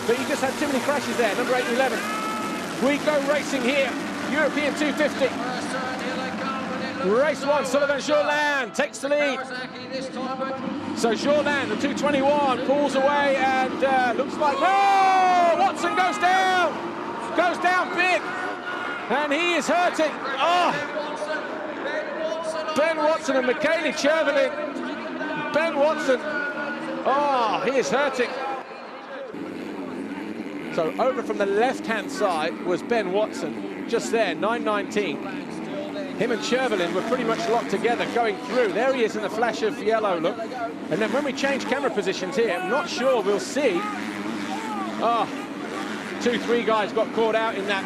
but he just had too many crashes there. Number 8 and 11. We go racing here. European 250. Race 1, Sullivan Jourdain takes the lead. So Jourdain, the 221, pulls away and looks like, oh, Watson goes down big, and he is hurting. Oh, Ben Watson and Michele Chervelin. Ben Watson, oh, he is hurting. So over from the left-hand side was Ben Watson, just there, 9:19. Him and Chervelin were pretty much locked together going through. There he is in the flash of yellow, look. And then when we change camera positions here, I'm not sure we'll see. Oh, 2-3 guys got caught out in that